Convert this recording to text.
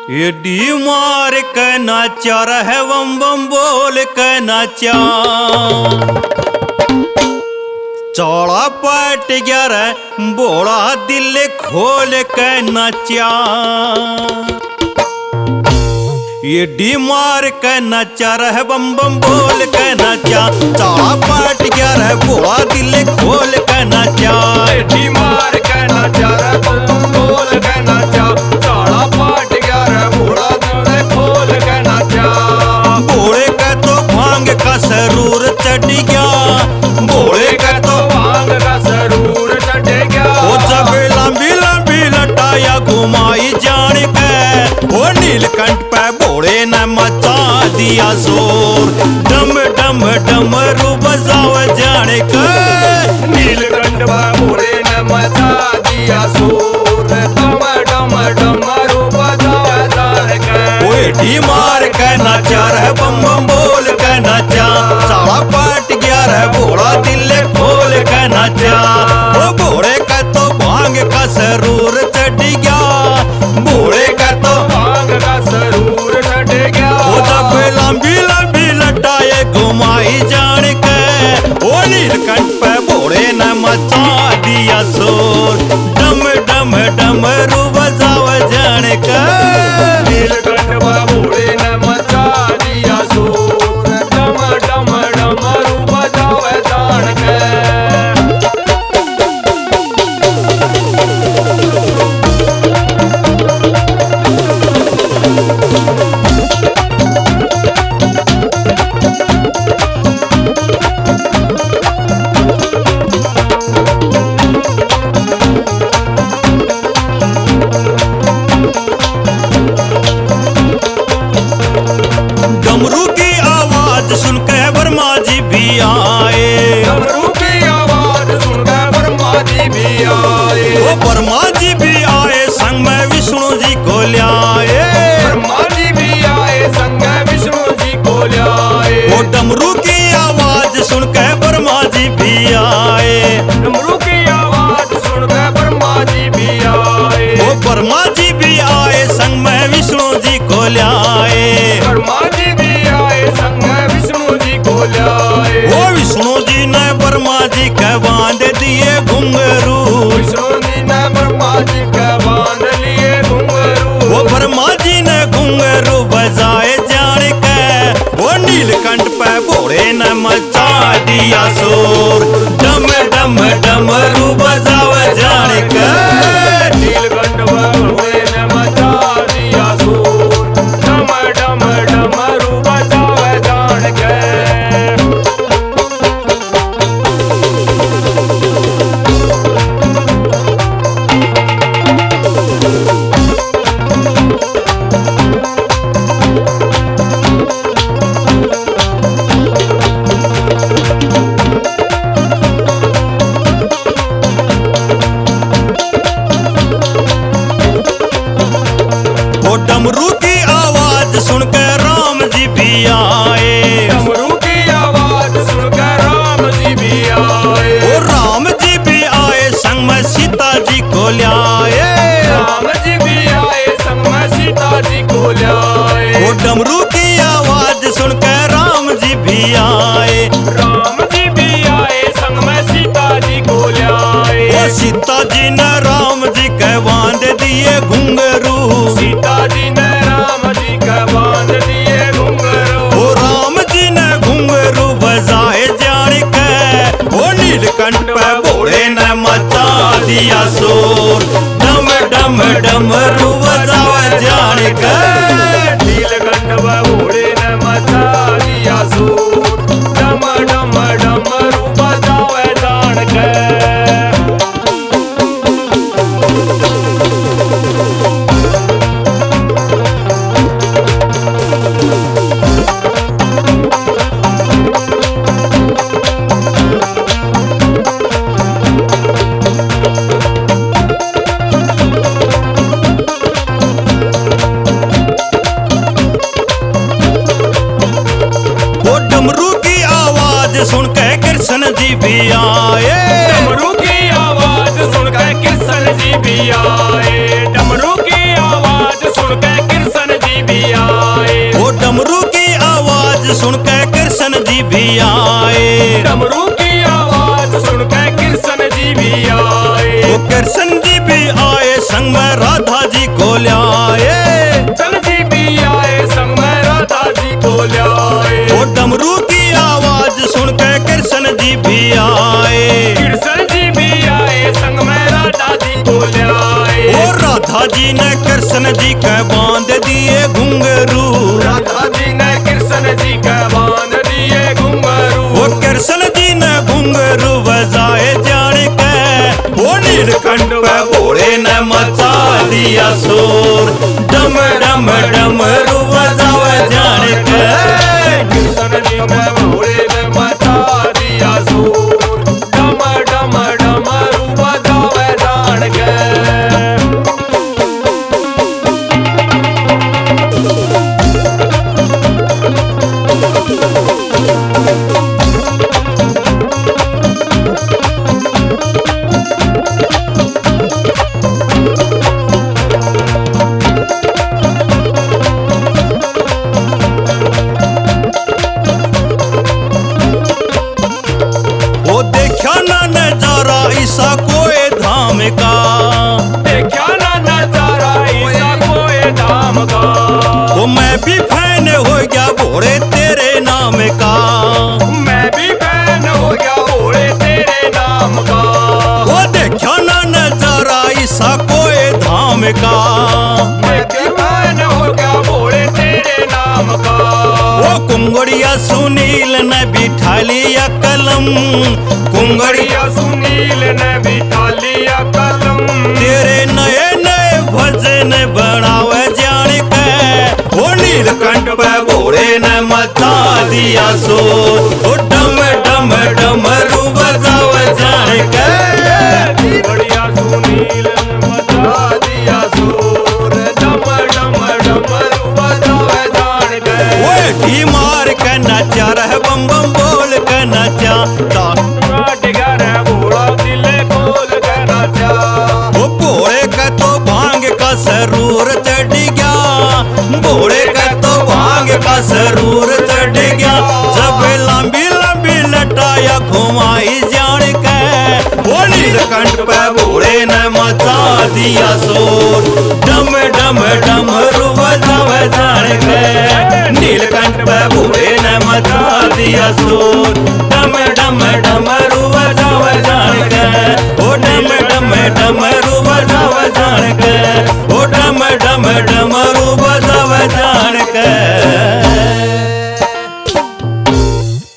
AD मार के नाचा रहे बम बम बोल के नाचा। चौड़ा पट गया रे बोला दिल खोल के नाचा। एडी मार के नाचा रहे बम बम बोल के नाचा। चौड़ा पट गया रे बोला दिल खोल के नाचा। एडी मार के नाचा रे बम बम बोल के नाचा। चौड़ा पट गया रे बोला दिल खोल के नाचा। बोले का तो भांग का सरूर चढ़ गया। बोले का तो भांग का सरूर चढ़ गया। वो जब लंबी लंबी लटाया घुमाई जान के। वो नीलकंठ पे बोले न मचा दिया शोर। डम डम डमरू बजाओ जान के। नीलकंठ पे बोले न मचा दिया शोर। डम डम डमरू बजाओ जान के। वो एडी मार के नाचा रे बम बम बोल के नाचा। साला पट गया रे बोला दिल खोल के नाचा। वो बोले का तो भांग का सरूर चढ़ गया। बोले का तो भांग का सरूर चढ़ गया। वो जब लंबी लंबी लटाए घुमाई जान के। वो नीलकंठ पे बोले न मचा दिया शोर। डम डम डमरू बजाओ जान के। नीलकंठ पे बोले न मचा दिया शोर। डम डम डमरू बजाओ जान के। डमरू की आवाज सुनकर वर्मा जी भी आए। डमरू की आवाज सुनकर वर्मा जी भी आए। वो वर्मा जी भी आए संग में विष्णु जी को ल्याए। वर्मा जी भी आए संग विष्णु जी को ल्याए। वो डमरू की आवाज सुनकर वर्मा जी भी आए। डमरू की आवाज सुनकर वर्मा जी भी आए। वो वर्मा जी भी आए संग में विष्णु जी को ल्याए। वर्मा जी भी आए संग विष्णु जी को ल्याए। वो विष्णु जी ने वर्मा जी के बांध दिए घुंघरू। विष्णु जी ने वर्मा जी के बांध लिए घुंघरू। वो वर्मा जी ने घुंघरू बजाए जान के। वो नीलकंठ पे बोले न मचा दिया शोर। डम डम डमरू बजाओ जान के। नीलकंठ पे बोले न मचा दिया शोर। डम डम डमरू बजाओ जान के। वो डमरू की आवाज सुनकर राम जी भी आए। डमरू की आवाज सुनकर राम जी भी आए। वो राम जी भी आए संग में सीता जी को ल्याए। राम जी भी आए संग में सीता जी को ल्याए। वो डमरू की आवाज सुनकर राम जी भी आए। राम जी भी आए संग में सीता जी को ल्याए। वो सीता जी ने राम जी के बांध दिए घुंघरू। सीता जी ने राम जी का बांध दिए घुंघरू। वो राम जी ने घुंघरू बजाए जान के। वो नीलकंठ पे बोले न मचा दिया शोर। डम डम डमरू बजाओ जान के। नीलकंठ पे बोले न मचा दिया शोर। डम डम डमरू बजाओ जान के। आए। डमरू की आवाज सुनकर कृष्ण जी भी आए। वो कृष्ण जी भी आए, संग में राधा जी को ल्याए। कृष्ण जी भी आए, संग में राधा जी को ल्याए। वो डमरू की आवाज सुनकर कृष्ण जी भी आए। कृष्ण जी भी आए, संग में राधा जी को ल्याए। वो राधा जी ने कृष्ण जी के बांध दिए घुंघरू। राधा जी ने कृष्ण जी के बांध दिए घुंघरू। वो कृष्ण जी ने घुंघरू बजाए जान के। वो नीलकंठ पे भोले ने मचा दिया शोर। डम डम डमरू बजावे जान के। कृष्ण जी के भोले ने मचा दिया शोर। डम डम डमरू बजावे जान के। वो देखा ना नजारा ईसा कोई धाम का। देखा ना नजारा ऐसा कोई धाम का। वो मैं भी फैन हो गया भोले तेरे नाम का। मैं भी फैन हो गया भोले तेरे नाम का। वो देखा ना नजारा ईसा कोई धाम का। मैं भी फैन हो गया भोले तेरे नाम का। वो कुंगड़िया सुनील ने बिठा लिया कलम। कुंगड़िया बढ़िया सुनील ने बिठा लिया कलम। तेरे नए नए भजन बनावे जान के। वो नीलकंठ पे भोले ने मचा दिया शोर। वो डम डम डमरू बजावे जान के। बढ़िया सुनील ने मचा दिया शोर। डम डम डमरू बजावे जान के। वो ढी मार के नचा रहे बम बम बोल के नचा। टिगर भोला दिल खोल के नाचा। वो भोले का तो भांग का सरूर चढ़ गया। भोले का तो भांग का सरूर चढ़ गया। जब लंबी लंबी लटाया घुमाई जान के। वो नीलकंठ पे भोले ने मचा दिया शोर। डम डम डमरू बजावे जान के। नीलकंठ पे भोले ने मचा दिया शोर। डम डम डमरू बजावे जान के। ओ डम डम डमरू बजावे जान